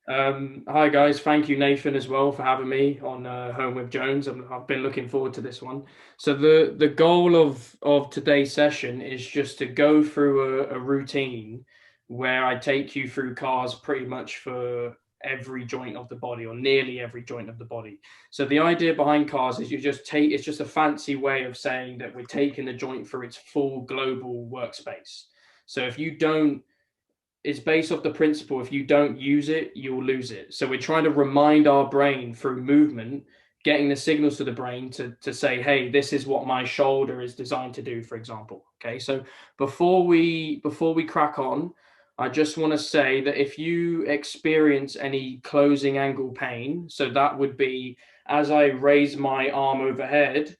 Hi guys, thank you Nathan as well for having me on Home with Jones. I've been looking forward to this one. So the goal of today's session is just to go through a routine where I take you through cars pretty much for every joint of the body or nearly every joint of the body. So the idea behind cars is it's just a fancy way of saying that we're taking the joint for its full global workspace. So if you don't it's based off the principle if you don't use it, you'll lose it. So we're trying to remind our brain through movement, getting the signals to the brain to say, hey, this is what my shoulder is designed to do, for example. Okay. So before we crack on, I just want to say that if you experience any closing angle pain, so that would be as I raise my arm overhead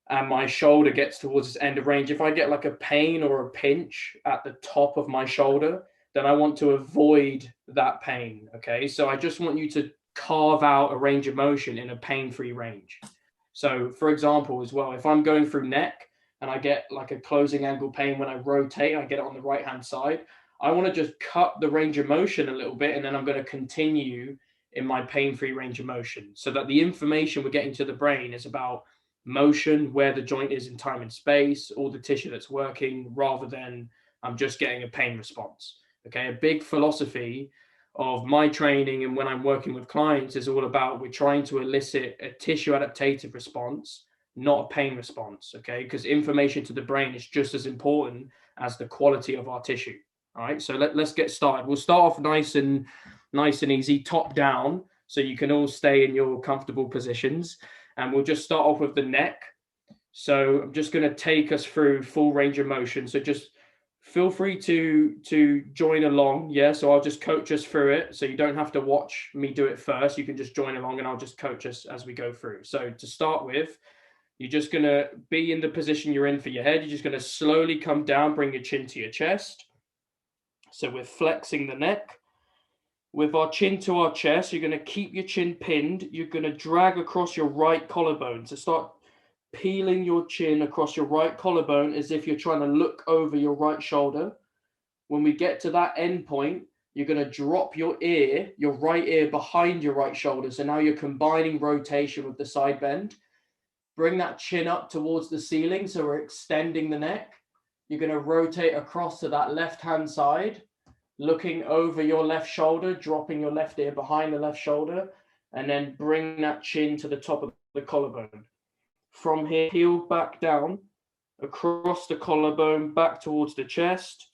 and my shoulder gets towards its end of range, if I get like a pain or a pinch at the top of my shoulder, then I want to avoid that pain. Okay. So I just want you to carve out a range of motion in a pain free range. So, for example, as well, if I'm going through neck and I get like a closing angle pain when I rotate, I get it on the right hand side. I want to just cut the range of motion a little bit and then I'm going to continue in my pain free range of motion so that the information we're getting to the brain is about motion, where the joint is in time and space, all the tissue that's working, rather than I'm just getting a pain response. Okay, a big philosophy of my training and when I'm working with clients is all about we're trying to elicit a tissue adaptative response, not a pain response. Okay, because information to the brain is just as important as the quality of our tissue. All right, so let's get started. We'll start off nice and easy, top down, so you can all stay in your comfortable positions. And we'll just start off with the neck. So I'm just going to take us through full range of motion. So just feel free to join along. Yeah. So I'll just coach us through it. So you don't have to watch me do it first. You can just join along and I'll just coach us as we go through. So to start with, you're just going to be in the position you're in for your head. You're just going to slowly come down, bring your chin to your chest. So we're flexing the neck. With our chin to our chest, you're going to keep your chin pinned. You're going to drag across your right collarbone. So start peeling your chin across your right collarbone as if you're trying to look over your right shoulder. When we get to that end point, you're going to drop your ear, your right ear behind your right shoulder. So now you're combining rotation with the side bend. Bring that chin up towards the ceiling. So we're extending the neck. You're going to rotate across to that left-hand side, looking over your left shoulder, dropping your left ear behind the left shoulder, and then bring that chin to the top of the collarbone. From here, peel back down, across the collarbone, back towards the chest,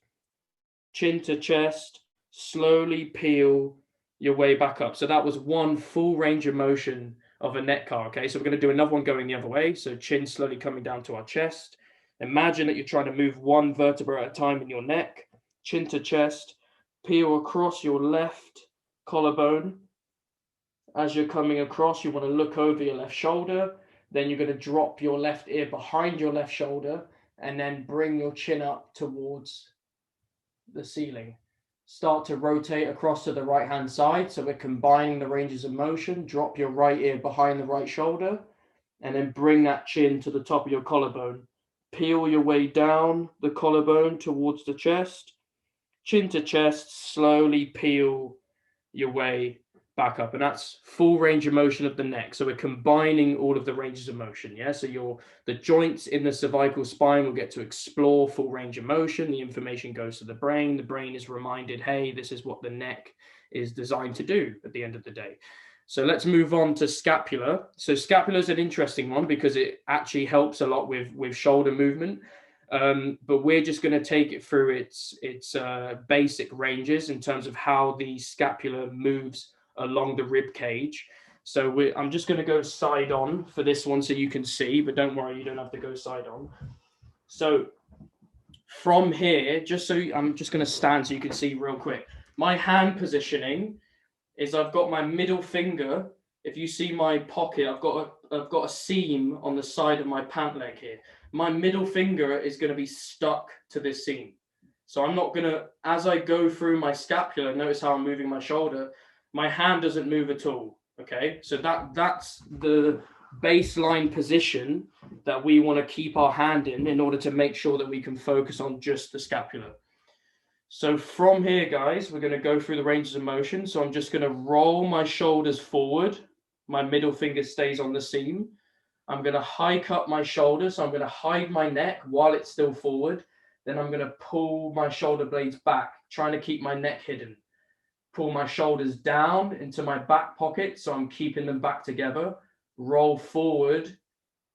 chin to chest, slowly peel your way back up. So that was one full range of motion of a neck car. Okay, so we're going to do another one going the other way. So chin slowly coming down to our chest. Imagine that you're trying to move one vertebra at a time in your neck, chin to chest, peel across your left collarbone. As you're coming across, you want to look over your left shoulder. Then you're going to drop your left ear behind your left shoulder and then bring your chin up towards the ceiling. Start to rotate across to the right hand side. So we're combining the ranges of motion. Drop your right ear behind the right shoulder and then bring that chin to the top of your collarbone. Peel your way down the collarbone towards the chest. Chin to chest, slowly peel your way back up, and that's full range of motion of the neck. So we're combining all of the ranges of motion. Yeah, so the joints in the cervical spine will get to explore full range of motion. The information goes to the brain. The brain is reminded, hey, this is what the neck is designed to do at the end of the day. So let's move on to scapula. So scapula is an interesting one because it actually helps a lot with shoulder movement. But we're just going to take it through its basic ranges in terms of how the scapula moves along the rib cage. So I'm just going to go side on for this one so you can see, but don't worry, you don't have to go side on. So from here, I'm just going to stand so you can see real quick. My hand positioning is I've got my middle finger. If you see my pocket, I've got a seam on the side of my pant leg here. My middle finger is going to be stuck to this seam. So I'm not going to, as I go through my scapula, notice how I'm moving my shoulder, my hand doesn't move at all. Okay, so that's the baseline position that we want to keep our hand in order to make sure that we can focus on just the scapula. So from here, guys, we're going to go through the ranges of motion. So I'm just going to roll my shoulders forward. My middle finger stays on the seam. I'm going to hike up my shoulders. So I'm going to hide my neck while it's still forward. Then I'm going to pull my shoulder blades back, trying to keep my neck hidden. Pull my shoulders down into my back pocket, so I'm keeping them back together. Roll forward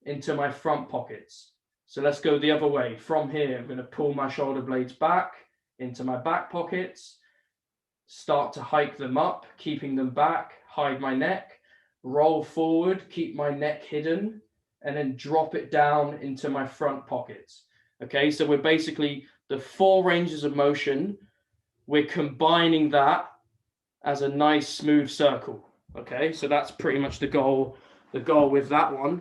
into my front pockets. So let's go the other way. From here, I'm going to pull my shoulder blades back into my back pockets, start to hike them up, keeping them back, hide my neck, roll forward, keep my neck hidden, and then drop it down into my front pockets. Okay, so we're basically the 4 ranges of motion. We're combining that as a nice smooth circle. Okay, so that's pretty much the goal with that one.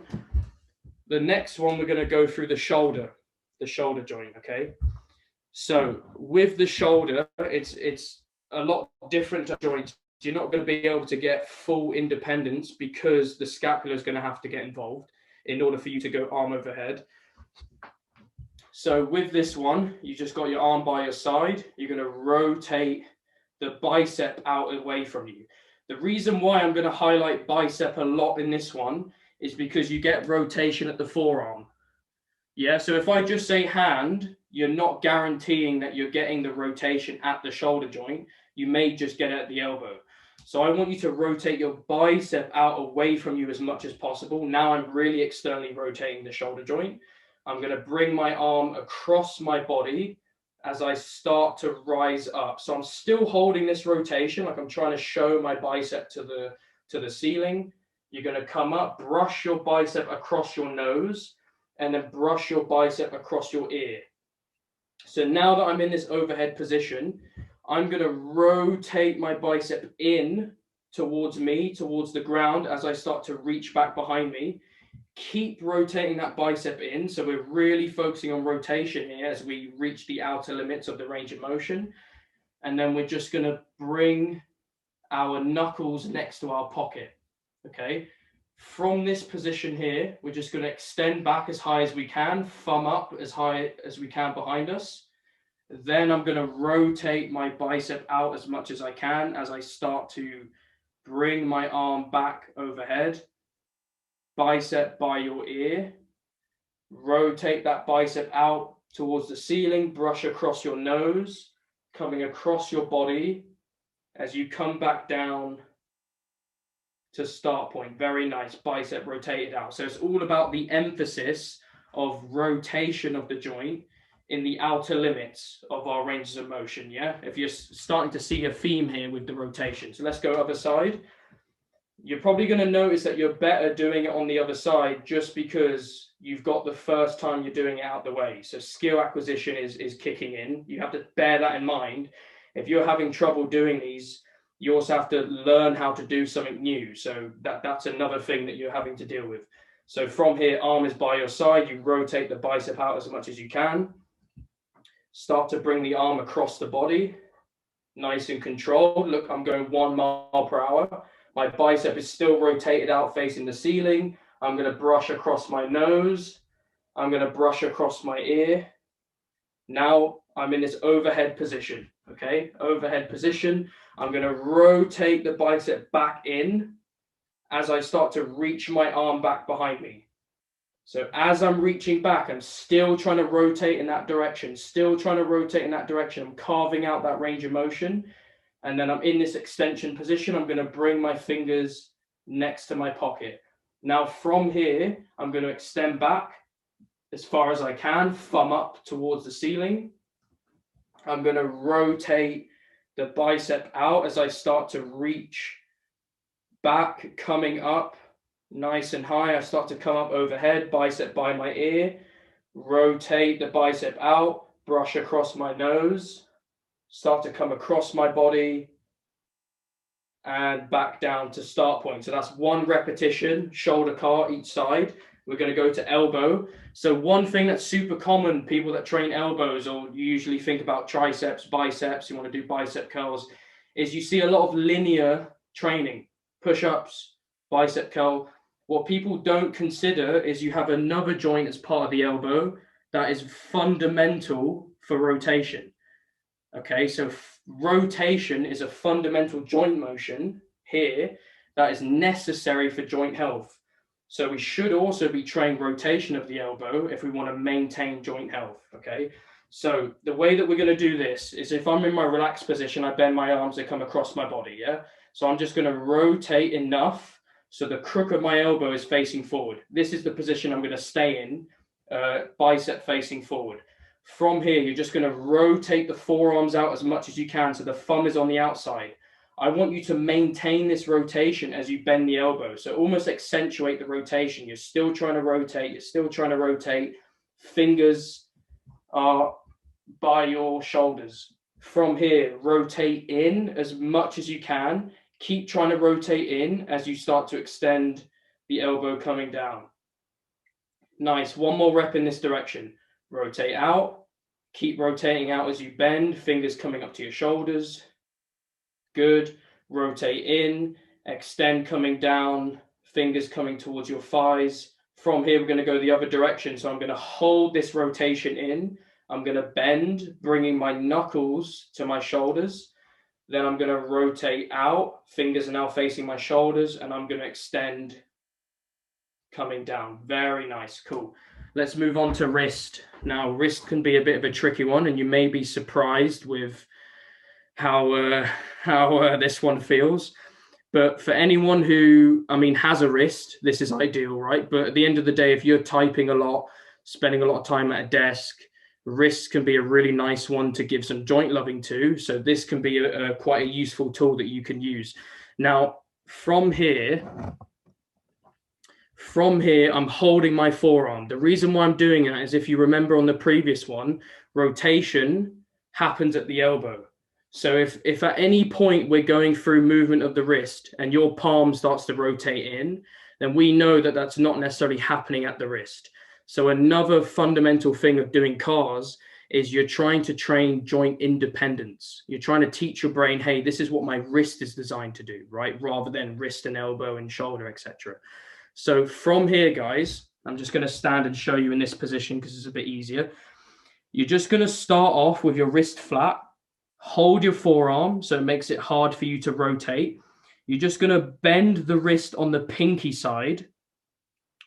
The next one, we're going to go through the shoulder joint. Okay, so with the shoulder, it's a lot different to joints. You're not going to be able to get full independence because the scapula is going to have to get involved in order for you to go arm overhead. So with this one, you just got your arm by your side. You're going to rotate the bicep out away from you. The reason why I'm going to highlight bicep a lot in this one is because you get rotation at the forearm. Yeah, so if I just say hand, you're not guaranteeing that you're getting the rotation at the shoulder joint. You may just get it at the elbow. So I want you to rotate your bicep out away from you as much as possible. Now I'm really externally rotating the shoulder joint. I'm going to bring my arm across my body as I start to rise up. So I'm still holding this rotation, like I'm trying to show my bicep to the ceiling. You're going to come up, brush your bicep across your nose, and then brush your bicep across your ear. So now that I'm in this overhead position, I'm going to rotate my bicep in towards me, towards the ground as I start to reach back behind me. Keep rotating that bicep in. So we're really focusing on rotation here as we reach the outer limits of the range of motion. And then we're just going to bring our knuckles next to our pocket. Okay. From this position here, we're just going to extend back as high as we can, thumb up as high as we can behind us. Then I'm going to rotate my bicep out as much as I can as I start to bring my arm back overhead. Bicep by your ear. Rotate that bicep out towards the ceiling, brush across your nose, coming across your body as you come back down to start point. Very nice, bicep rotated out. So it's all about the emphasis of rotation of the joint in the outer limits of our ranges of motion, yeah? If you're starting to see a theme here with the rotation. So let's go other side. You're probably going to notice that you're better doing it on the other side just because you've got the first time you're doing it out the way. So skill acquisition is kicking in. You have to bear that in mind. If you're having trouble doing these, you also have to learn how to do something new. So that's another thing that you're having to deal with. So from here, arm is by your side. You rotate the bicep out as much as you can. Start to bring the arm across the body. Nice and controlled. Look, I'm going 1 mile per hour. My bicep is still rotated out facing the ceiling. I'm going to brush across my nose. I'm going to brush across my ear. Now I'm in this overhead position, okay? Overhead position. I'm going to rotate the bicep back in as I start to reach my arm back behind me. So as I'm reaching back, I'm still trying to rotate in that direction, I'm carving out that range of motion. And then I'm in this extension position. I'm going to bring my fingers next to my pocket. Now from here, I'm going to extend back as far as I can, thumb up towards the ceiling. I'm going to rotate the bicep out as I start to reach back, coming up nice and high. I start to come up overhead, bicep by my ear. Rotate the bicep out, brush across my nose. Start to come across my body and back down to start point. So that's 1 repetition, shoulder car each side. We're going to go to elbow. So one thing that's super common, people that train elbows, or you usually think about triceps, biceps, you want to do bicep curls, is you see a lot of linear training, push-ups, bicep curl. What people don't consider is you have another joint as part of the elbow that is fundamental for rotation. Okay, so rotation is a fundamental joint motion here that is necessary for joint health. So we should also be training rotation of the elbow if we want to maintain joint health. Okay, so the way that we're going to do this is, if I'm in my relaxed position, I bend my arms, they come across my body. Yeah, so I'm just going to rotate enough so the crook of my elbow is facing forward. This is the position I'm going to stay in, bicep facing forward. From here, you're just going to rotate the forearms out as much as you can so the thumb is on the outside. I want you to maintain this rotation as you bend the elbow. So almost accentuate the rotation. You're still trying to rotate. You're still trying to rotate. Fingers are by your shoulders. From here, rotate in as much as you can. Keep trying to rotate in as you start to extend the elbow coming down. Nice. One more rep in this direction. Rotate out. Keep rotating out as you bend. Fingers coming up to your shoulders. Good. Rotate in. Extend coming down. Fingers coming towards your thighs. From here, we're going to go the other direction. So I'm going to hold this rotation in. I'm going to bend, bringing my knuckles to my shoulders. Then I'm going to rotate out. Fingers are now facing my shoulders, and I'm going to extend coming down. Very nice. Cool. Let's move on to wrist. Now, wrist can be a bit of a tricky one, and you may be surprised with how this one feels. But for anyone who, has a wrist, this is ideal, right? But at the end of the day, if you're typing a lot, spending a lot of time at a desk, wrist can be a really nice one to give some joint loving to. So this can be quite a useful tool that you can use. Now, from here, I'm holding my forearm. The reason why I'm doing that is, if you remember on the previous one, rotation happens at the elbow. So if at any point we're going through movement of the wrist and your palm starts to rotate in, then we know that that's not necessarily happening at the wrist. So another fundamental thing of doing CARs is you're trying to train joint independence. You're trying to teach your brain, hey, this is what my wrist is designed to do, right? Rather than wrist and elbow and shoulder, etc. So from here, guys, I'm just going to stand and show you in this position because it's a bit easier. You're just going to start off with your wrist flat. Hold your forearm so it makes it hard for you to rotate. You're just going to bend the wrist on the pinky side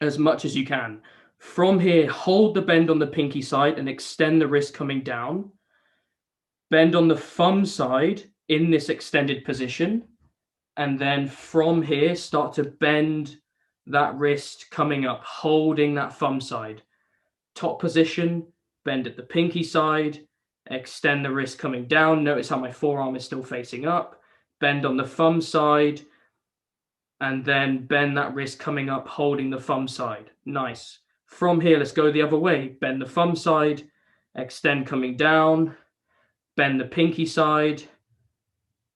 as much as you can. From here, hold the bend on the pinky side and extend the wrist coming down. Bend on the thumb side in this extended position. And then from here, start to bend that wrist coming up, holding that thumb side. Top position, bend at the pinky side, extend the wrist coming down. Notice how my forearm is still facing up. Bend on the thumb side, and then bend that wrist coming up, holding the thumb side. Nice. From here, let's go the other way. Bend the thumb side, extend coming down, bend the pinky side,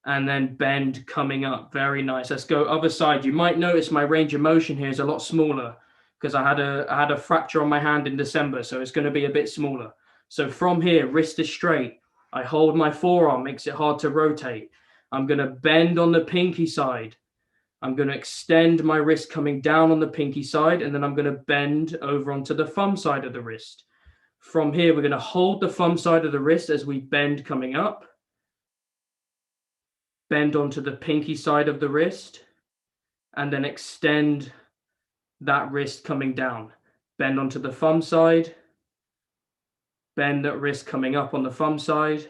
and then bend coming up. Very nice. Let's go other side. You might notice my range of motion here is a lot smaller because I had a fracture on my hand in December, so it's going to be a bit smaller. So from here, wrist is straight. I hold my forearm, makes it hard to rotate. I'm going to bend on the pinky side. I'm going to extend my wrist coming down on the pinky side, and then I'm going to bend over onto the thumb side of the wrist. From here, we're going to hold the thumb side of the wrist as we bend coming up. Bend onto the pinky side of the wrist, and then extend that wrist coming down. Bend onto the thumb side. Bend that wrist coming up on the thumb side.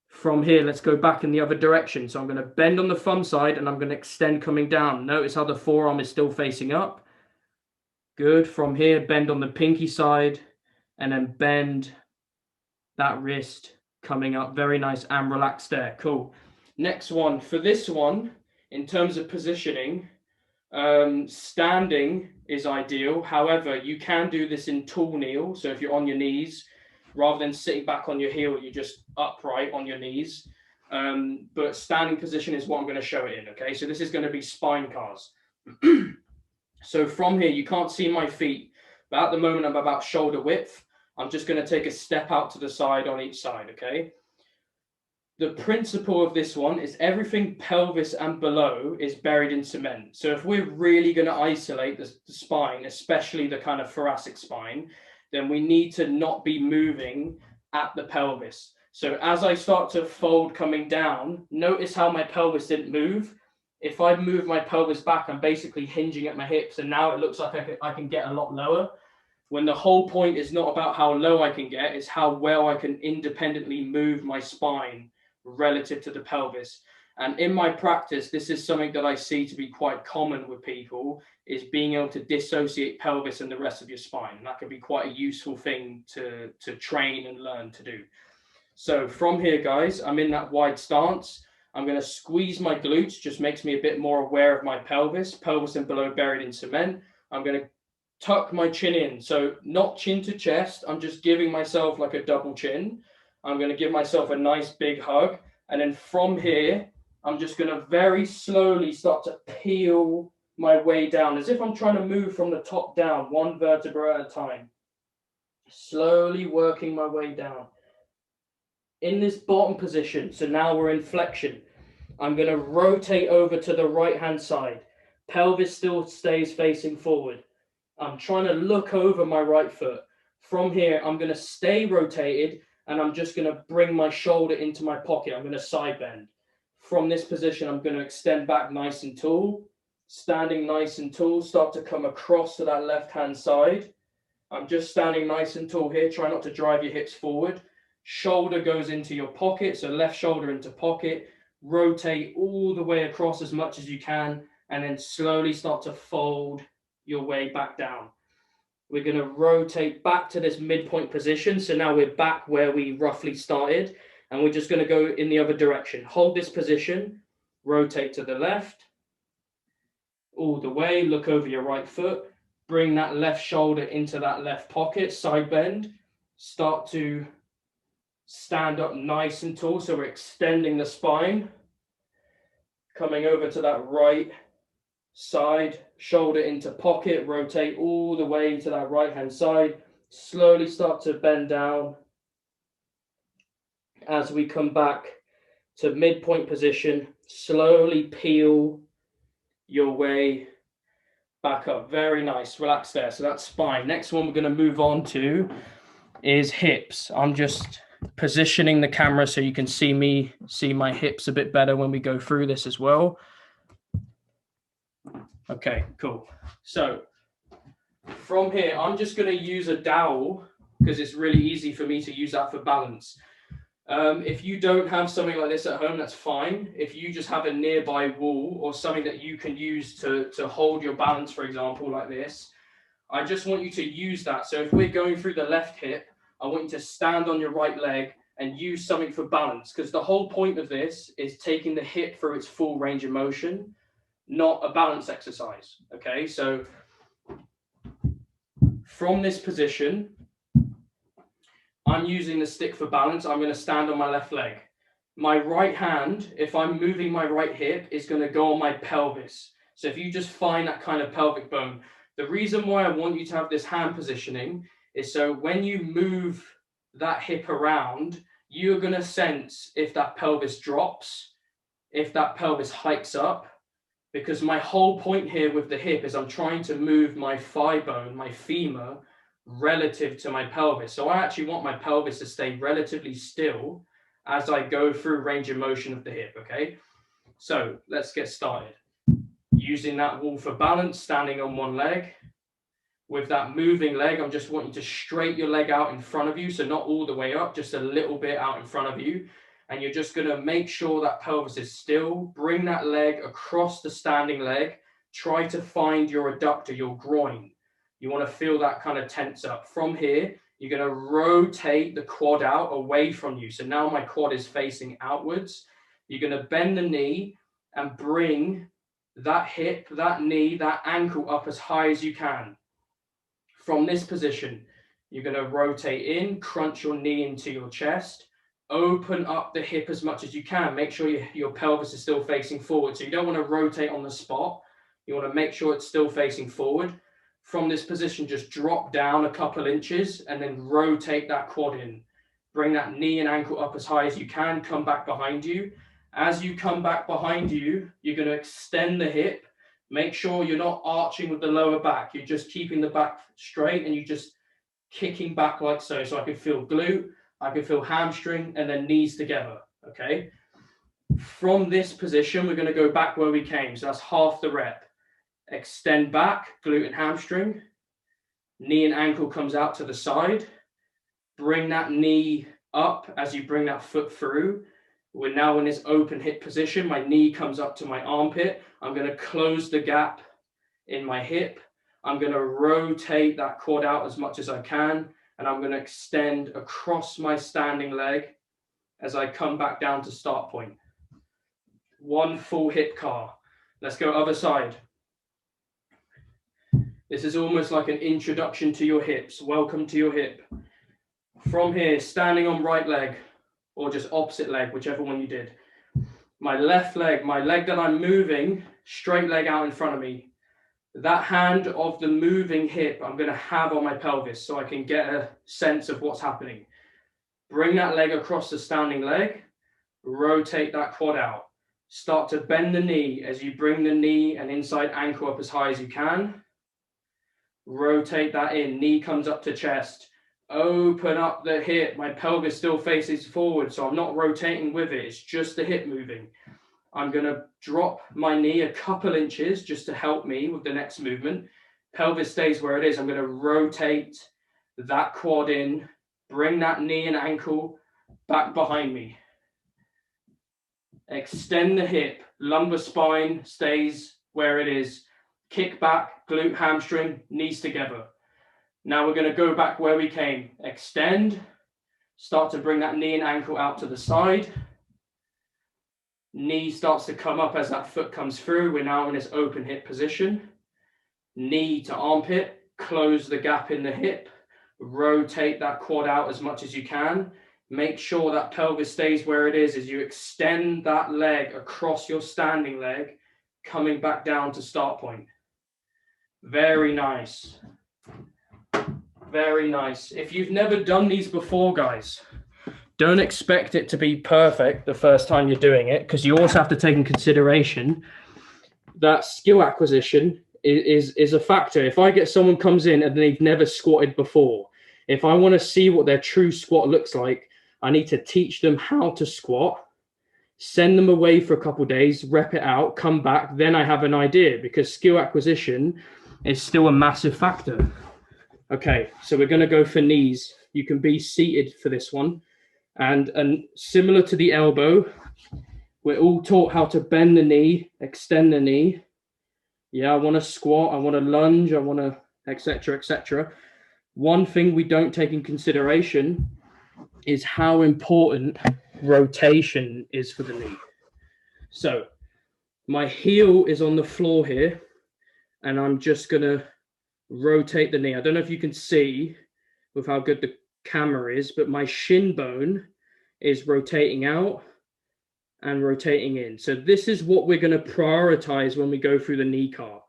From here, let's go back in the other direction. So I'm going to bend on the thumb side and I'm going to extend coming down. Notice how the forearm is still facing up. Good. From here, bend on the pinky side and then bend that wrist coming up. Very nice and relaxed there. Cool. Next one. For this one, in terms of positioning, standing is ideal. However, you can do this in tall kneel. So if you're on your knees, rather than sitting back on your heel, you're just upright on your knees. But standing position is what I'm going to show it in, okay? So this is going to be spine CARs. So from here, you can't see my feet, but at the moment I'm about shoulder width. I'm just going to take a step out to the side on each side, okay? The principle of this one is everything pelvis and below is buried in cement. So if we're really going to isolate the spine, especially the kind of thoracic spine, then we need to not be moving at the pelvis. So as I start to fold coming down, notice how my pelvis didn't move. If I move my pelvis back, I'm basically hinging at my hips, and now it looks like I can get a lot lower. When the whole point is not about how low I can get, it's how well I can independently move my spine relative to the pelvis. And in my practice, this is something that I see to be quite common with people, is being able to dissociate pelvis and the rest of your spine. That can be quite a useful thing to train and learn to do. So from here, guys, I'm in that wide stance. I'm going to squeeze my glutes, just makes me a bit more aware of my pelvis and below buried in cement. I'm going to tuck my chin in. So not chin to chest. I'm just giving myself like a double chin. I'm going to give myself a nice big hug. And then from here, I'm just going to very slowly start to peel my way down, as if I'm trying to move from the top down, one vertebra at a time. Slowly working my way down. In this bottom position, so now we're in flexion, I'm going to rotate over to the right-hand side. Pelvis still stays facing forward. I'm trying to look over my right foot. From here, I'm going to stay rotated, and I'm just going to bring my shoulder into my pocket. I'm going to side bend. From this position, I'm going to extend back nice and tall. Standing nice and tall, start to come across to that left-hand side. I'm just standing nice and tall here. Try not to drive your hips forward. Shoulder goes into your pocket, so left shoulder into pocket. Rotate all the way across as much as you can, and then slowly start to fold your way back down. We're going to rotate back to this midpoint position. So now we're back where we roughly started, and we're just going to go in the other direction. Hold this position, rotate to the left, all the way, look over your right foot, bring that left shoulder into that left pocket, side bend, start to stand up nice and tall. So we're extending the spine, coming over to that right side, shoulder into pocket, rotate all the way to that right hand side, slowly start to bend down as we come back to midpoint position. Slowly peel your way back up. Very nice. Relax there. So that's spine. Next one we're going to move on to is hips. I'm just positioning the camera so you can see my hips a bit better when we go through this as well. Okay, cool. So from here, I'm just going to use a dowel because it's really easy for me to use that for balance. If you don't have something like this at home, that's fine. If you just have a nearby wall or something that you can use to hold your balance, for example, like this, I just want you to use that. So if we're going through the left hip, I want you to stand on your right leg and use something for balance, because the whole point of this is taking the hip through its full range of motion, not a balance exercise. Okay, so from this position, I'm using the stick for balance. I'm going to stand on my left leg. My right hand, if I'm moving my right hip, is going to go on my pelvis. So if you just find that kind of pelvic bone, the reason why I want you to have this hand positioning is so when you move that hip around, you're going to sense if that pelvis drops, if that pelvis hikes up, because my whole point here with the hip is I'm trying to move my thigh bone, my femur, relative to my pelvis. So I actually want my pelvis to stay relatively still as I go through range of motion of the hip, okay? So let's get started. Using that wall for balance, standing on one leg. With that moving leg, I'm just wanting to straight your leg out in front of you, so not all the way up, just a little bit out in front of you. And you're just going to make sure that pelvis is still. Bring that leg across the standing leg. Try to find your adductor, your groin. You want to feel that kind of tense up. From here, you're going to rotate the quad out away from you. So now my quad is facing outwards. You're going to bend the knee and bring that hip, that knee, that ankle up as high as you can. From this position, you're going to rotate in, crunch your knee into your chest, open up the hip as much as you can. Make sure your pelvis is still facing forward. So you don't want to rotate on the spot. You want to make sure it's still facing forward. From this position, just drop down a couple inches and then rotate that quad in. Bring that knee and ankle up as high as you can. Come back behind you. As you come back behind you, you're going to extend the hip. Make sure you're not arching with the lower back. You're just keeping the back straight and you're just kicking back like so. So I can feel glute. I can feel hamstring and then knees together, okay? From this position, we're going to go back where we came. So that's half the rep. Extend back, glute and hamstring. Knee and ankle comes out to the side. Bring that knee up as you bring that foot through. We're now in this open hip position. My knee comes up to my armpit. I'm going to close the gap in my hip. I'm going to rotate that quad out as much as I can. And I'm going to extend across my standing leg as I come back down to start point. One full hip car. Let's go other side. This is almost like an introduction to your hips. Welcome to your hip. From here, standing on right leg or just opposite leg, whichever one you did. My left leg, my leg that I'm moving, straight leg out in front of me. That hand of the moving hip I'm going to have on my pelvis so I can get a sense of what's happening. Bring that leg across the standing leg. Rotate that quad out. Start to bend the knee as you bring the knee and inside ankle up as high as you can. Rotate that in. Knee comes up to chest. Open up the hip. My pelvis still faces forward, so I'm not rotating with it. It's just the hip moving. I'm going to drop my knee a couple inches just to help me with the next movement. Pelvis stays where it is. I'm going to rotate that quad in. Bring that knee and ankle back behind me. Extend the hip. Lumbar spine stays where it is. Kick back, glute, hamstring, knees together. Now we're going to go back where we came. Extend. Start to bring that knee and ankle out to the side. Knee starts to come up as that foot comes through. We're now in this open hip position. Knee to armpit. Close the gap in the hip. Rotate that quad out as much as you can. Make sure that pelvis stays where it is as you extend that leg across your standing leg, coming back down to start point. Very nice. Very nice. If you've never done these before, guys, don't expect it to be perfect the first time you're doing it, because you also have to take in consideration that skill acquisition is a factor. If I get someone comes in and they've never squatted before, if I want to see what their true squat looks like, I need to teach them how to squat, send them away for a couple of days, rep it out, come back, then I have an idea, because skill acquisition is still a massive factor. Okay, so we're going to go for knees. You can be seated for this one. And similar to the elbow, we're all taught how to bend the knee, extend the knee. Yeah, I want to squat, I want to lunge, I want to, etc., etc. One thing we don't take in consideration is how important rotation is for the knee. So my heel is on the floor here, and I'm just going to rotate the knee. I don't know if you can see with how good the camera is, but my shin bone is rotating out and rotating in. So this is what we're going to prioritize when we go through the knee car.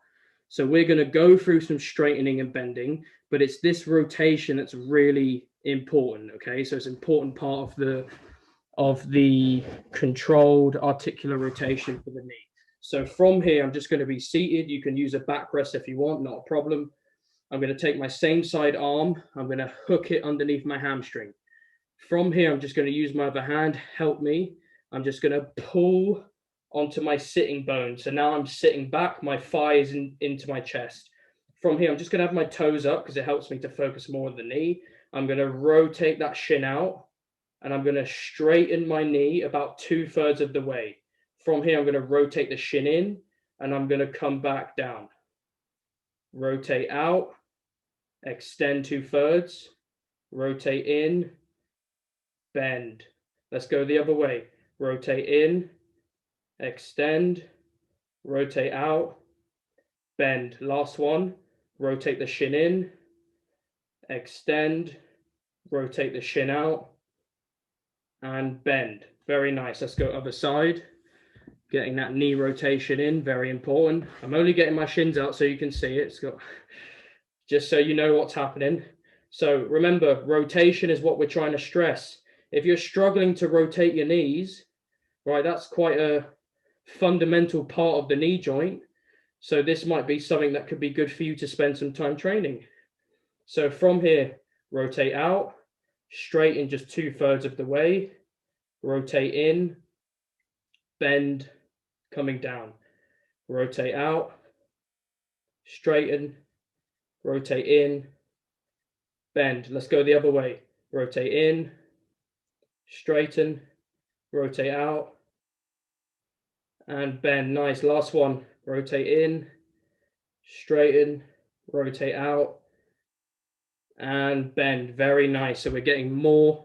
So we're going to go through some straightening and bending, but it's this rotation that's really important. Okay, so it's an important part of the controlled articular rotation for the knee. So from here, I'm just going to be seated. You can use a backrest if you want, not a problem. I'm going to take my same side arm. I'm going to hook it underneath my hamstring. From here, I'm just going to use my other hand, help me. I'm just going to pull onto my sitting bone. So now I'm sitting back, my thigh is into my chest. From here, I'm just going to have my toes up because it helps me to focus more on the knee. I'm going to rotate that shin out, and I'm going to straighten my knee about 2/3 of the way. From here, I'm going to rotate the shin in, and I'm going to come back down. Rotate out, extend 2/3, rotate in, bend. Let's go the other way. Rotate in, extend, rotate out, bend. Last one, rotate the shin in, extend, rotate the shin out, and bend. Very nice. Let's go other side. Getting that knee rotation in, very important. I'm only getting my shins out so you can see it. It's got, just so you know what's happening. So remember, rotation is what we're trying to stress. If you're struggling to rotate your knees, right, that's quite a fundamental part of the knee joint. So this might be something that could be good for you to spend some time training. So from here, rotate out, straighten just 2/3 of the way, rotate in, bend, coming down, rotate out, straighten, rotate in, bend. Let's go the other way. Rotate in, straighten, rotate out, and bend. Nice. Last one. Rotate in, straighten, rotate out, and bend. Very nice. So we're getting more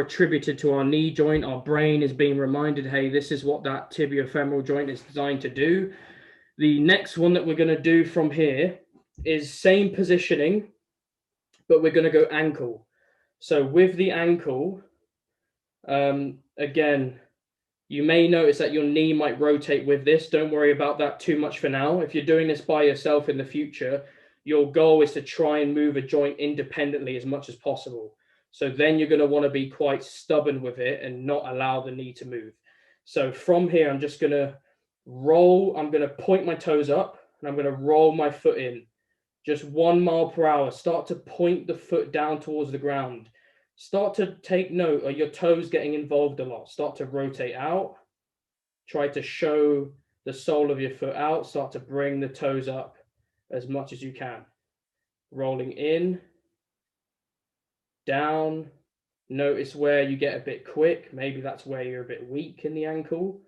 attributed to our knee joint. Our brain is being reminded, hey, this is what that tibiofemoral joint is designed to do. The next one that we're going to do from here is same positioning, but we're going to go ankle. So with the ankle, again, you may notice that your knee might rotate with this. Don't worry about that too much for now. If you're doing this by yourself in the future, your goal is to try and move a joint independently as much as possible. So then you're going to want to be quite stubborn with it and not allow the knee to move. So from here, I'm just going to roll. I'm going to point my toes up and I'm going to roll my foot in. Just 1 mile per hour. Start to point the foot down towards the ground. Start to take note of your toes getting involved a lot. Start to rotate out. Try to show the sole of your foot out. Start to bring the toes up as much as you can. Rolling in, down. Notice where you get a bit quick. Maybe that's where you're a bit weak in the ankle.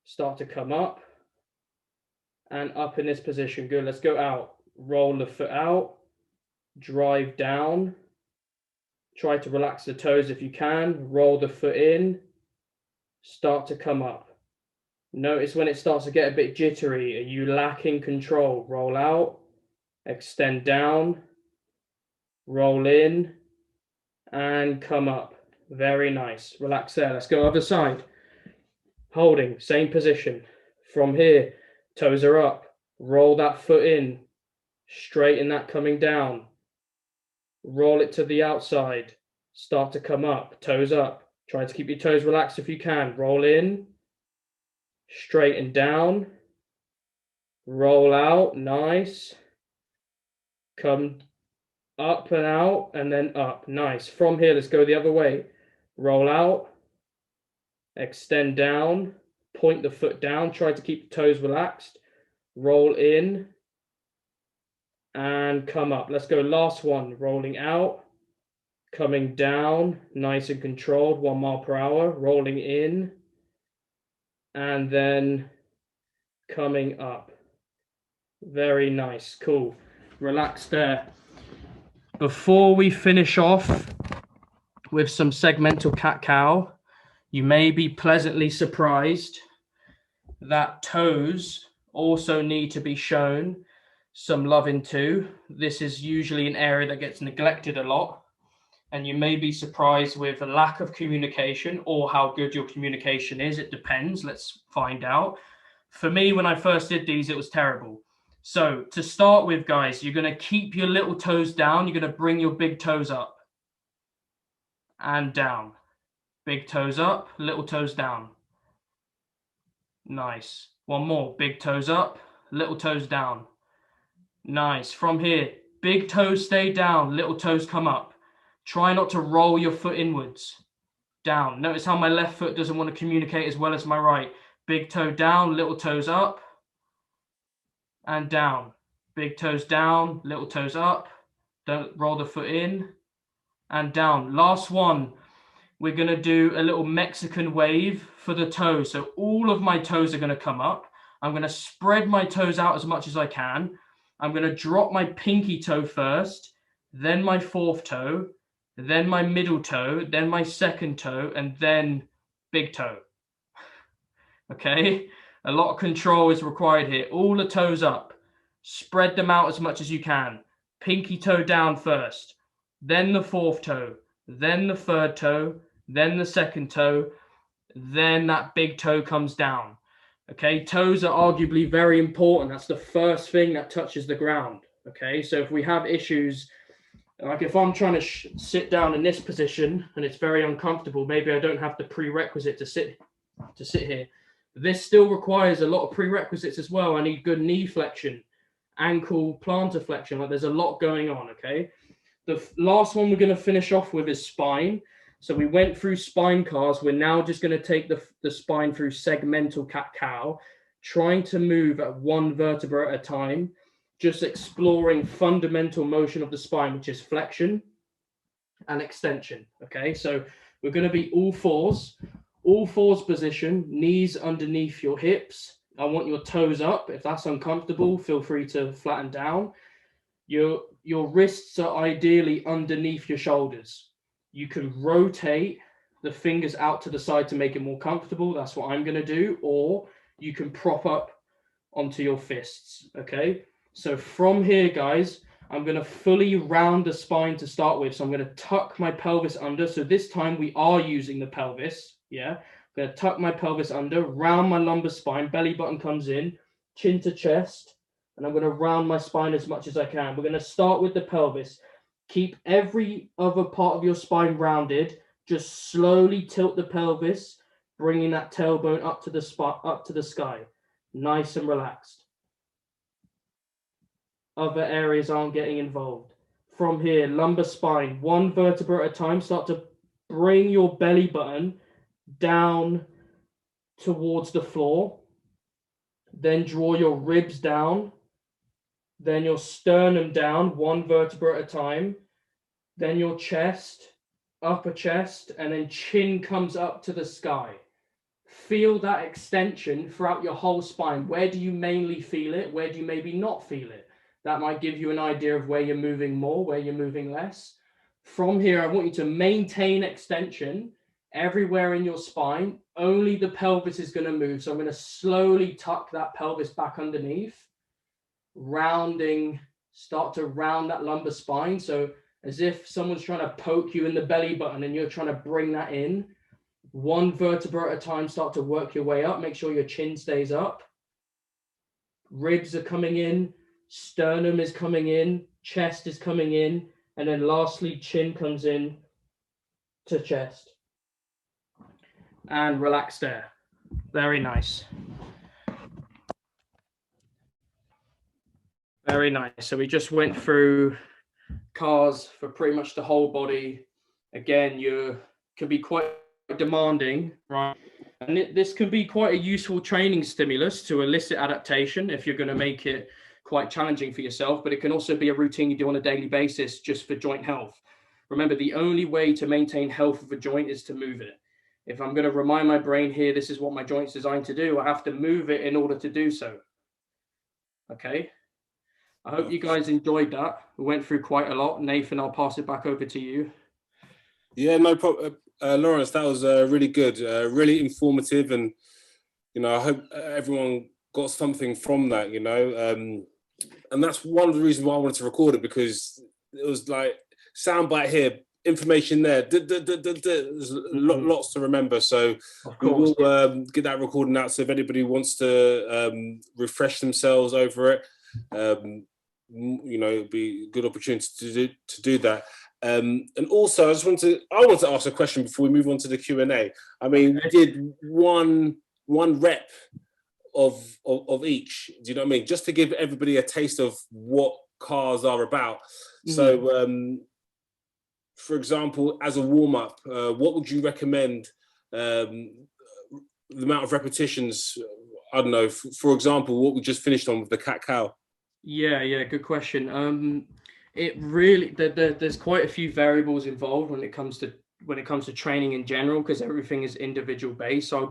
Start to come up and up in this position. Good. Let's go out. Roll the foot out. Drive down. Try to relax the toes if you can. Roll the foot in. Start to come up. Notice when it starts to get a bit jittery. Are you lacking control? Roll out. Extend down. Roll in. And come up. Very nice. Relax there. Let's go other side. Holding. Same position. From here, toes are up. Roll that foot in. Straighten that coming down. Roll it to the outside. Start to come up. Toes up. Try to keep your toes relaxed if you can. Roll in. Straighten down. Roll out. Nice. Come up and out and then up. Nice. From here, let's go the other way. Roll out. Extend down. Point the foot down. Try to keep the toes relaxed. Roll in. And come up. Let's go last one. Rolling out. Coming down. Nice and controlled. 1 mile per hour. Rolling in. And then coming up. Very nice. Cool. Relax there. Before we finish off with some segmental cat-cow, you may be pleasantly surprised that toes also need to be shown some loving too. This is usually an area that gets neglected a lot, and you may be surprised with a lack of communication or how good your communication is. It depends. Let's find out. For me, when I first did these, it was terrible. So to start with, guys, you're going to keep your little toes down. You're going to bring your big toes up and down. Big toes up, little toes down. Nice. One more. Big toes up, little toes down. Nice. From here, big toes stay down, little toes come up. Try not to roll your foot inwards. Down. Notice how my left foot doesn't want to communicate as well as my right. Big toe down, little toes up. And down. Big toes down, little toes up. Don't roll the foot in. And down. Last one. We're going to do a little Mexican wave for the toes. So all of my toes are going to come up. I'm going to spread my toes out as much as I can. I'm going to drop my pinky toe first, then my fourth toe, then my middle toe, then my second toe, and then big toe. Okay? A lot of control is required here. All the toes up. Spread them out as much as you can. Pinky toe down first, then the fourth toe, then the third toe, then the second toe, then that big toe comes down. Okay, toes are arguably very important. That's the first thing that touches the ground. Okay, so if we have issues, like if I'm trying to sit down in this position and it's very uncomfortable, maybe I don't have the prerequisite to sit here. This still requires a lot of prerequisites as well. I need good knee flexion, ankle plantar flexion. Like there's a lot going on. Okay, The last one we're going to finish off with is spine. So we went through spine cars. We're now just going to take the spine through segmental cat-cow, trying to move at one vertebra at a time, just exploring fundamental motion of the spine, which is flexion and extension. Okay, so we're going to be all fours position, knees underneath your hips. I want your toes up. If that's uncomfortable, feel free to flatten down. Your wrists are ideally underneath your shoulders. You can rotate the fingers out to the side to make it more comfortable. That's what I'm going to do. Or you can prop up onto your fists. Okay. So from here, guys, I'm going to fully round the spine to start with. So I'm going to tuck my pelvis under. So this time we are using the pelvis. Yeah. I'm going to tuck my pelvis under, round my lumbar spine, belly button comes in, chin to chest. And I'm going to round my spine as much as I can. We're going to start with the pelvis. Keep every other part of your spine rounded. Just slowly tilt the pelvis, bringing that tailbone up to the spot, up to the sky. Nice and relaxed. Other areas aren't getting involved. From here, lumbar spine, one vertebra at a time. Start to bring your belly button down towards the floor. Then draw your ribs down. Then your sternum down, one vertebra at a time. Then your chest, upper chest, and then chin comes up to the sky. Feel that extension throughout your whole spine. Where do you mainly feel it? Where do you maybe not feel it? That might give you an idea of where you're moving more, where you're moving less. From here, I want you to maintain extension everywhere in your spine. Only the pelvis is going to move. So I'm going to slowly tuck that pelvis back underneath. Rounding, start to round that lumbar spine. So as if someone's trying to poke you in the belly button and you're trying to bring that in. One vertebra at a time, start to work your way up. Make sure your chin stays up. Ribs are coming in, sternum is coming in, chest is coming in, and then lastly, chin comes in to chest. And relax there. Very nice. Very nice. So we just went through cars for pretty much the whole body. Again, you can be quite demanding, right? And this can be quite a useful training stimulus to elicit adaptation if you're going to make it quite challenging for yourself, but it can also be a routine you do on a daily basis just for joint health. Remember, the only way to maintain health of a joint is to move it. If I'm going to remind my brain here, this is what my joint's designed to do, I have to move it in order to do so. Okay. I hope you guys enjoyed that. We went through quite a lot. Nathan, I'll pass it back over to you. Yeah, no problem. Lawrence, that was really good, really informative. And, I hope everyone got something from that, and that's one of the reasons why I wanted to record it, because it was like soundbite here, information there. There's lots to remember. So we will get that recording out. So if anybody wants to refresh themselves over it, it'd be a good opportunity to do that. And also, I want to ask a question before we move on to the Q&A. I mean, we did one rep of each. Do you know what I mean? Just to give everybody a taste of what cars are about. Mm-hmm. So, for example, as a warm up, what would you recommend? The amount of repetitions. I don't know. For example, what we just finished on with the cat cow. Yeah, good question. It really there's quite a few variables involved when it comes to training in general, because everything is individual based. So I'll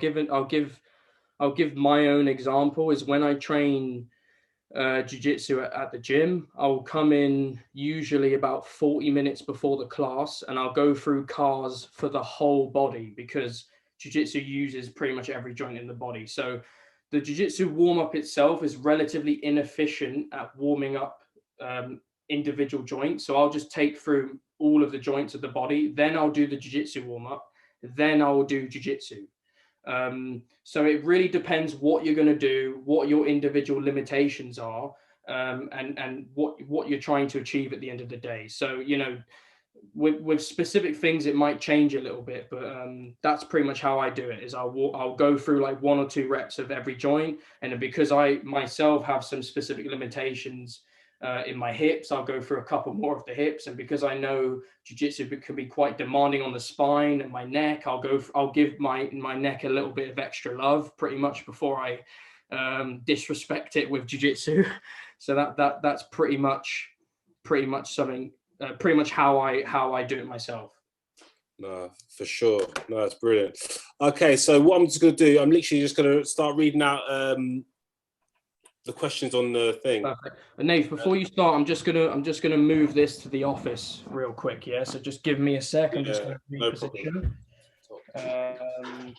give my own example. Is when I train jiu-jitsu at the gym, I'll come in usually about 40 minutes before the class, and I'll go through cars for the whole body, because jiu-jitsu uses pretty much every joint in the body. So the jiu-jitsu warm-up itself is relatively inefficient at warming up individual joints. So I'll just take through all of the joints of the body, then I'll do the jiu-jitsu warm-up, then I will do jiu-jitsu. So it really depends what you're going to do, what your individual limitations are, and what you're trying to achieve at the end of the day. So, with specific things, it might change a little bit, but that's pretty much how I do it. Is I'll go through like 1 or 2 reps of every joint, and because I myself have some specific limitations, In my hips, I'll go through a couple more of the hips, and because I know jiu-jitsu can be quite demanding on the spine and my neck, I'll give my neck a little bit of extra love pretty much before I disrespect it with jiu-jitsu. So that's pretty much something, pretty much how I do it myself. No, for sure. No, that's brilliant. Okay, so what I'm just going to do, I'm literally just going to start reading out the questions on the thing. Perfect. And Nate, before you start, I'm just gonna move this to the office real quick. Yeah, so just give me a sec. I'm just gonna reposition. No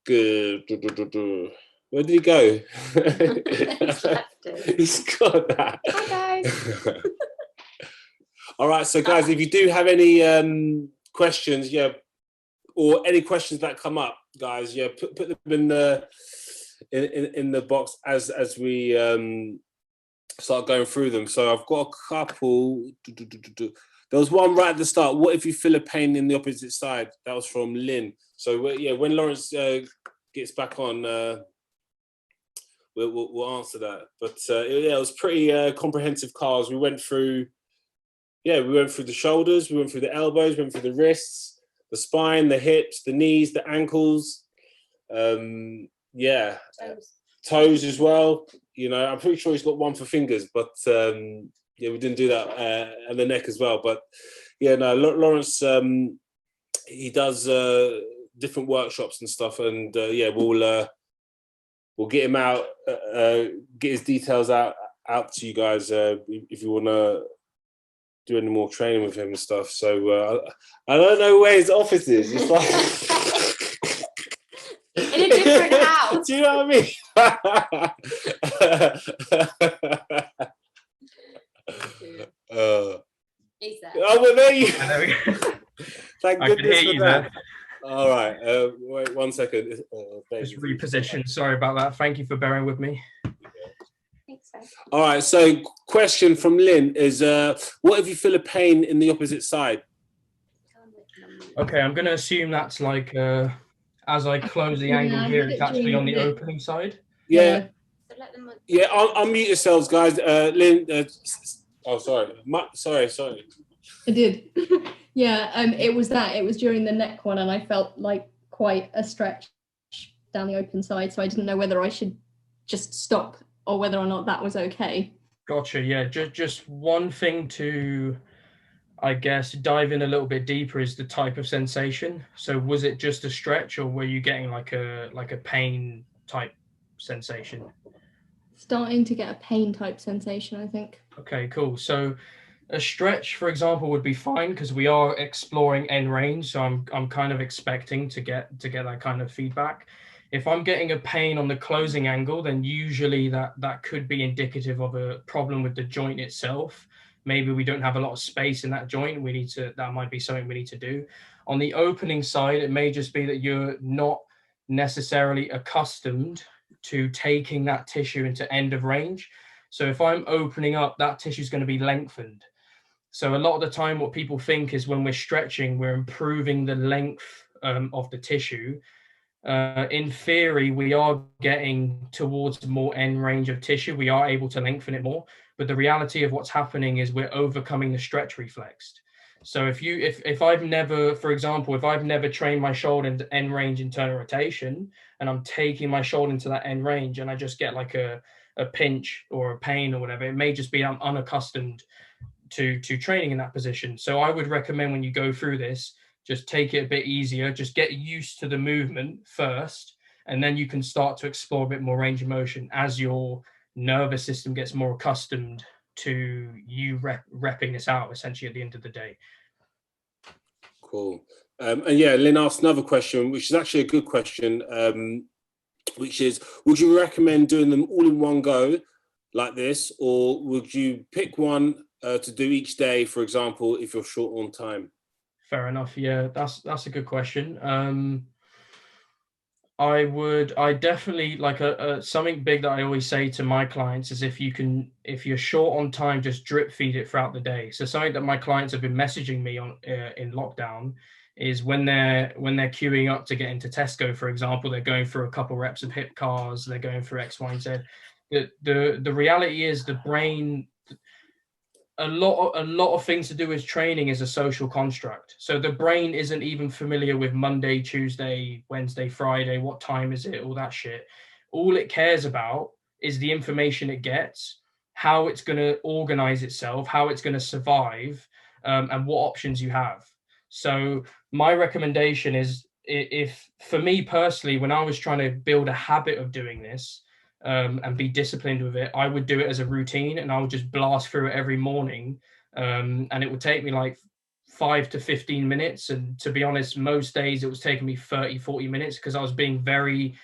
Good. Where did he go? He's got that. Hi guys. All right, so guys, if you do have any questions, yeah, or any questions that come up, guys, yeah, put them in the box as we start going through them. So I've got a couple. There was one right at the start. What if you feel a pain in the opposite side? That was from Lynn. So yeah, when Lawrence gets back on, we'll answer that. But yeah, it was pretty comprehensive, Carls. We went through the shoulders, we went through the elbows, we went through the wrists, the spine, the hips, the knees, the ankles, toes as well. You know, I'm pretty sure he's got one for fingers, but yeah, we didn't do that, and the neck as well. But yeah, no, Lawrence, he does different workshops and stuff, and yeah, we'll get him out, get his details out to you guys if you want to do any more training with him and stuff. So I don't know where his office is. It's like in a different house. Do you know what I mean? He's there. Oh, well, there you There we go. Thank I goodness can hear for you that. there. All right, wait 1 second. Just reposition. Sorry about that. Thank you for bearing with me. Thanks, guys. All right, so question from Lynn is, what if you feel a pain in the opposite side? Okay, I'm going to assume that's like as I close the angle here, it's actually on the opening side. Yeah. So let them Yeah, unmute yourselves, guys. Lynn, oh, sorry. Sorry. I did. Yeah, it was during the neck one, and I felt like quite a stretch down the open side, so I didn't know whether I should just stop or whether or not that was okay. Gotcha. Yeah, just one thing to, I guess, dive in a little bit deeper is the type of sensation. So was it just a stretch, or were you getting like a pain type sensation? Starting to get a pain type sensation, I think. Okay, cool. So a stretch, for example, would be fine because we are exploring end range. So I'm kind of expecting to get that kind of feedback. If I'm getting a pain on the closing angle, then usually that could be indicative of a problem with the joint itself. Maybe we don't have a lot of space in that joint. That might be something we need to do. On the opening side, it may just be that you're not necessarily accustomed to taking that tissue into end of range. So if I'm opening up, that tissue is going to be lengthened. So a lot of the time, what people think is when we're stretching, we're improving the length of the tissue. In theory, we are getting towards more end range of tissue. We are able to lengthen it more, but the reality of what's happening is we're overcoming the stretch reflex. So if I've never, for example, if I've never trained my shoulder into end range internal rotation, and I'm taking my shoulder into that end range, and I just get like a pinch or a pain or whatever, it may just be I'm unaccustomed to training in that position. So I would recommend when you go through this, just take it a bit easier, just get used to the movement first, and then you can start to explore a bit more range of motion as your nervous system gets more accustomed to you repping this out essentially at the end of the day. Cool. And yeah, Lynn asked another question, which is actually a good question, which is, would you recommend doing them all in one go like this, or would you pick one to do each day, for example, if you're short on time? Fair enough. Yeah, that's a good question. I definitely like something big that I always say to my clients is if you're short on time, just drip feed it throughout the day. So something that my clients have been messaging me on in lockdown is when they're queuing up to get into Tesco, for example, they're going through a couple reps of hip cars, they're going through X, Y, and Z. The reality is the brain, a lot of things to do with training is a social construct. So the brain isn't even familiar with Monday, Tuesday, Wednesday, Friday, what time is it, all that shit. All it cares about is the information it gets, how it's going to organize itself, how it's going to survive, and what options you have. So my recommendation is, if for me personally, when I was trying to build a habit of doing this, and be disciplined with it, I would do it as a routine, and I would just blast through it every morning. And it would take me like 5 to 15 minutes. And to be honest, most days it was taking me 30, 40 minutes, because I was being very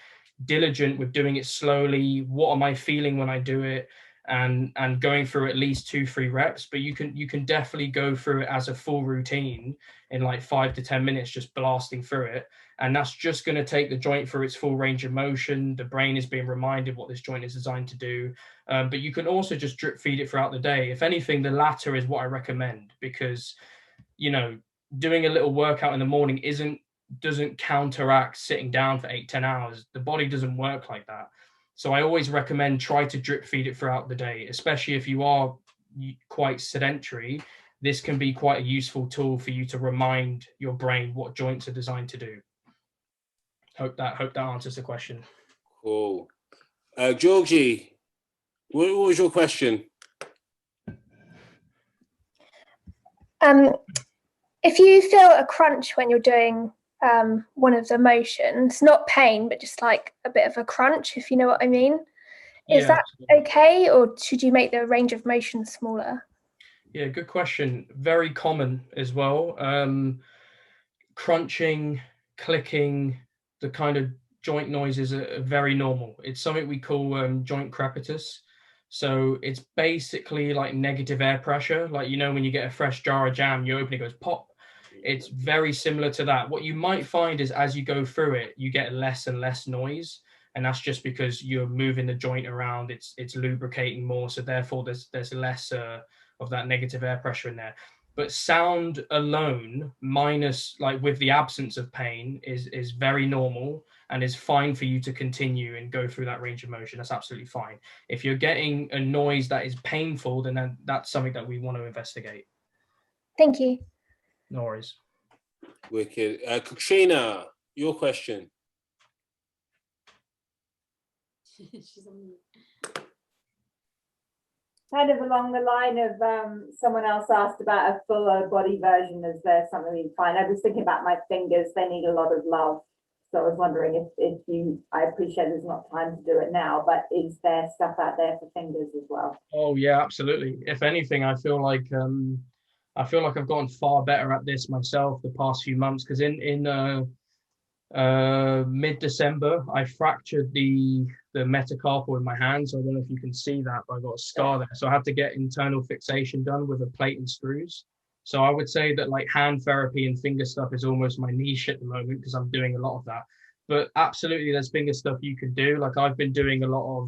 diligent with doing it slowly. What am I feeling when I do it? And going through at least 2-3 reps. But you can definitely go through it as a full routine in like 5 to 10 minutes, just blasting through it. And that's just going to take the joint through its full range of motion. The brain is being reminded what this joint is designed to do. But you can also just drip feed it throughout the day. If anything, the latter is what I recommend, because, you know, doing a little workout in the morning doesn't counteract sitting down for 8-10 hours. The body doesn't work like that. So I always recommend try to drip feed it throughout the day, especially if you are quite sedentary. This can be quite a useful tool for you to remind your brain what joints are designed to do. Hope that answers the question. Cool. Georgie, what was your question? If you feel a crunch when you're doing one of the motions, not pain, but just like a bit of a crunch, if you know what I mean, is that okay, or should you make the range of motion smaller? Yeah, good question. Very common as well. Crunching, clicking, the kind of joint noises are very normal. It's something we call joint crepitus. So it's basically like negative air pressure. Like, you know, when you get a fresh jar of jam, you open it, goes pop. It's very similar to that. What you might find is as you go through it, you get less and less noise. And that's just because you're moving the joint around. It's lubricating more. So therefore there's less of that negative air pressure in there. But sound alone, minus, like, with the absence of pain, is very normal and is fine for you to continue and go through that range of motion. That's absolutely fine. If you're getting a noise that is painful, then that's something that we want to investigate. Thank you. No worries. Wicked. Katrina, your question. She's on mute. Kind of along the line of someone else asked about a fuller body version. Is there something we find? I was thinking about my fingers. They need a lot of love. So I was wondering if you, I appreciate there's not time to do it now, but is there stuff out there for fingers as well? Oh yeah, absolutely. If anything, I feel like I've gotten far better at this myself the past few months, because in mid-December I fractured the metacarpal in my hand. So I don't know if you can see that, but I got a scar there. So I had to get internal fixation done with a plate and screws. So I would say that like hand therapy and finger stuff is almost my niche at the moment, because I'm doing a lot of that. But absolutely, there's finger stuff you can do. Like I've been doing a lot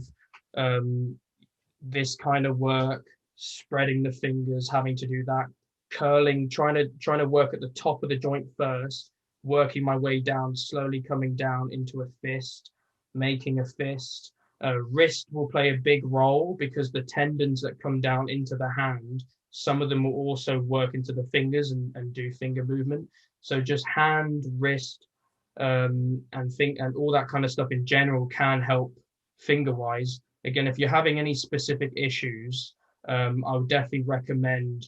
of this kind of work, spreading the fingers, having to do that, curling, trying to work at the top of the joint first, working my way down, slowly coming down into a fist, making a fist. Wrist will play a big role, because the tendons that come down into the hand, some of them will also work into the fingers and do finger movement. So just hand, wrist, and all that kind of stuff in general can help finger wise. Again, if you're having any specific issues, I would definitely recommend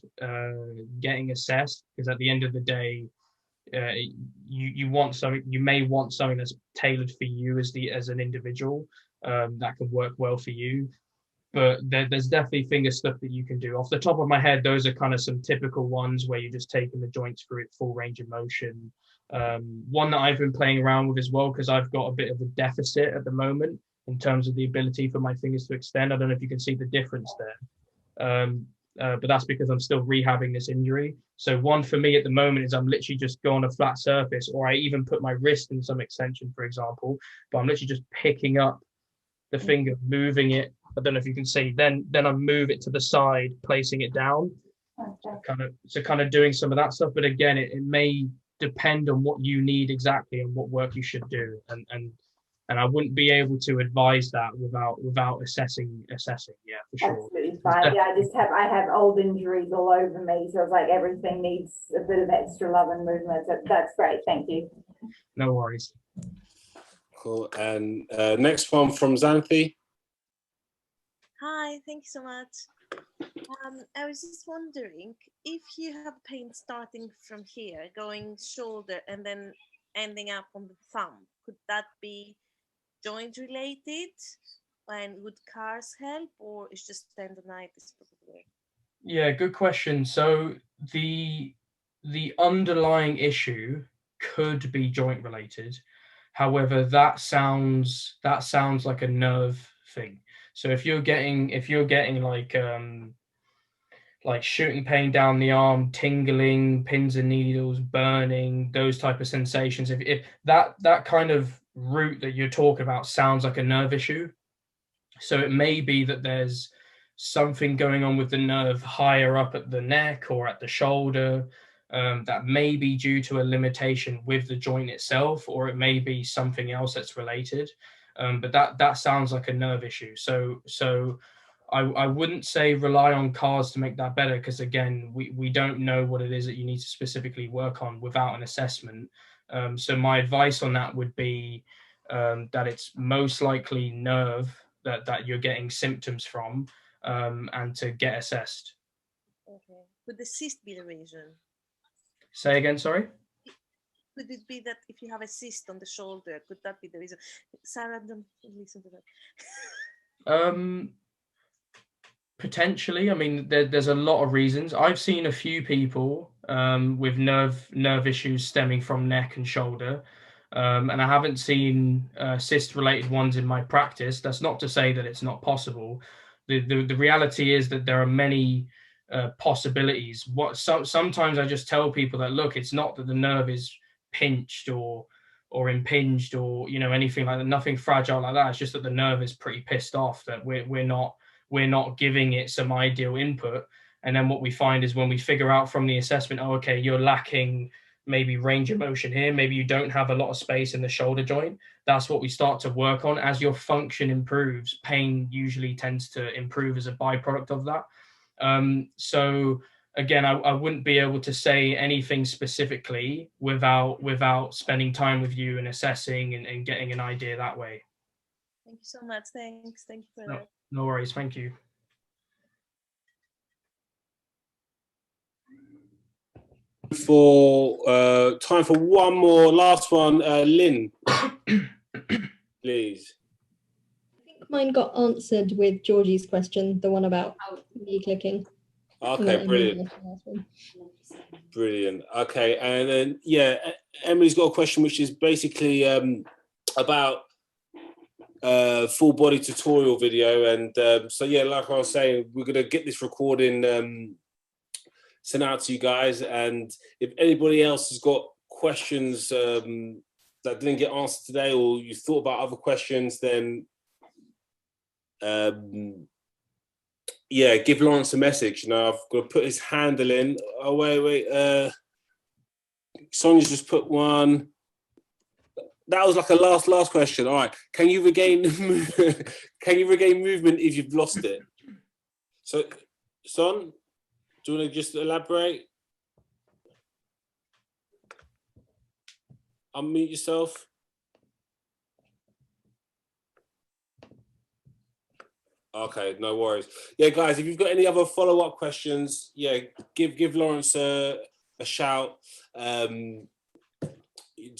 getting assessed, because at the end of the day, you want something. You may want something that's tailored for you as an individual, that can work well for you. But there's definitely finger stuff that you can do. Off the top of my head, those are kind of some typical ones where you're just taking the joints through its full range of motion. One that I've been playing around with as well, because I've got a bit of a deficit at the moment in terms of the ability for my fingers to extend. I don't know if you can see the difference there. But that's because I'm still rehabbing this injury. So one for me at the moment is I'm literally just go on a flat surface, or I even put my wrist in some extension, for example, but I'm literally just picking up the finger, moving it. I don't know if you can see, then I move it to the side, placing it down. Okay. Kind of doing some of that stuff. But again, it may depend on what you need exactly and what work you should do, and I wouldn't be able to advise that without assessing. Yeah, for sure. Absolutely fine. Yeah, I have old injuries all over me, so it's like everything needs a bit of extra love and movement. So that's great. Thank you. No worries. Cool. And next one from Xanthi. Hi, thank you so much. I was just wondering if you have pain starting from here, going shoulder and then ending up on the thumb, could that be joint related? And would cars help, or is just tendonitis probably? Yeah, good question. So the underlying issue could be joint related. However, that sounds like a nerve thing. So if you're getting like shooting pain down the arm, tingling, pins and needles, burning, those type of sensations, if that kind of route that you're talking about sounds like a nerve issue, so it may be that there's something going on with the nerve higher up at the neck or at the shoulder, that may be due to a limitation with the joint itself, or it may be something else that's related. But that sounds like a nerve issue. So I wouldn't say rely on cars to make that better, because again, we don't know what it is that you need to specifically work on without an assessment. So my advice on that would be that it's most likely nerve that you're getting symptoms from, and to get assessed. Okay. Could the cyst be the reason? Say again, sorry? Could it be that if you have a cyst on the shoulder, could that be the reason? Sarah, don't listen to that. Potentially. I mean, there's a lot of reasons. I've seen a few people with nerve issues stemming from neck and shoulder, and I haven't seen cyst-related ones in my practice. That's not to say that it's not possible. The reality is that there are many possibilities. Sometimes I just tell people that, look, it's not that the nerve is pinched or impinged or anything like that. Nothing fragile like that. It's just that the nerve is pretty pissed off that we're not giving it some ideal input. And then what we find is when we figure out from the assessment, oh, okay, you're lacking maybe range of motion here, maybe you don't have a lot of space in the shoulder joint. That's what we start to work on. As your function improves, pain usually tends to improve as a byproduct of that. So again, I wouldn't be able to say anything specifically without spending time with you and assessing and getting an idea that way. Thank you so much. Thank you for that. No worries. Thank you. For time for one more, last one, Lynn, please. I think mine got answered with Georgie's question, the one about knee clicking. Okay, brilliant. Brilliant. Okay, and then yeah, Emily's got a question which is basically about full body tutorial video, and so yeah, like I was saying, we're gonna get this recording sent out to you guys, and if anybody else has got questions that didn't get answered today, or you thought about other questions, then yeah, give Lawrence a message. I've got to put his handle in. Oh wait, Sonia's just put one. That was like a last question. All right, can you regain movement if you've lost it? So, Son, do you want to just elaborate? Unmute yourself. Okay, no worries. Yeah, guys, if you've got any other follow-up questions, yeah, give Lawrence a shout. Do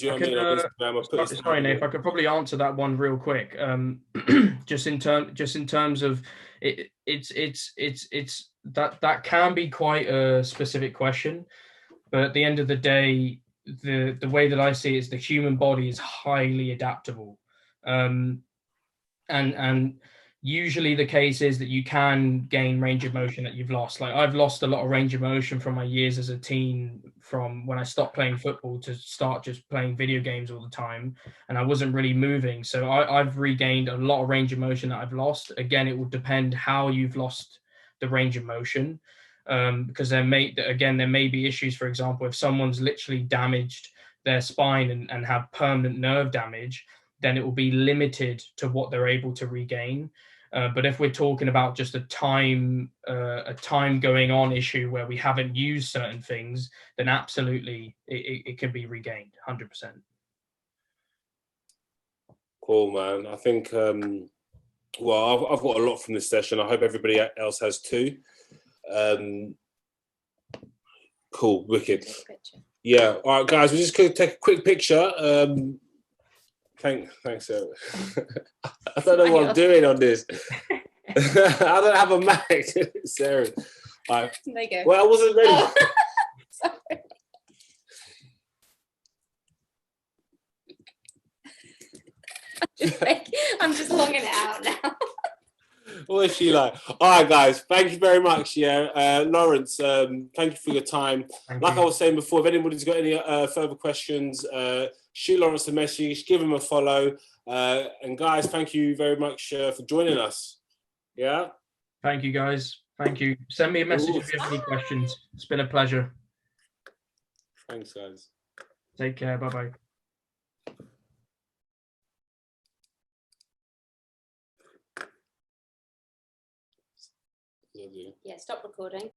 you know what I mean? On Instagram, sorry, Nate, I could probably answer that one real quick. just in terms of it's that can be quite a specific question, but at the end of the day, the way that I see it is the human body is highly adaptable, and usually the case is that you can gain range of motion that you've lost. Like I've lost a lot of range of motion from my years as a teen, from when I stopped playing football to start just playing video games all the time, and I wasn't really moving. So I've regained a lot of range of motion that I've lost. Again, it will depend how you've lost the range of motion. because there may be issues. For example, if someone's literally damaged their spine and have permanent nerve damage, then it will be limited to what they're able to regain. But if we're talking about just a time going on issue where we haven't used certain things, then absolutely it can be regained 100%. Cool, man. I think, well, I've got a lot from this session. I hope everybody else has too. Cool, wicked. Yeah, all right, guys, we're just going to take a quick picture. Thanks, Sarah. I don't know what I'm doing on this. I don't have a Mac, Sarah. Right. There you go. Well, I wasn't ready. Oh. Sorry. I'm just logging it out now. What is she like? All right, guys. Thank you very much. Yeah, Lawrence. Thank you for your time. Like I was saying before, if anybody's got any further questions, shoot Lawrence a message, give him a follow. And guys, thank you very much for joining us. Yeah. Thank you, guys. Thank you. Send me a message if you have any questions. It's been a pleasure. Thanks, guys. Take care. Bye-bye. Yeah, stop recording.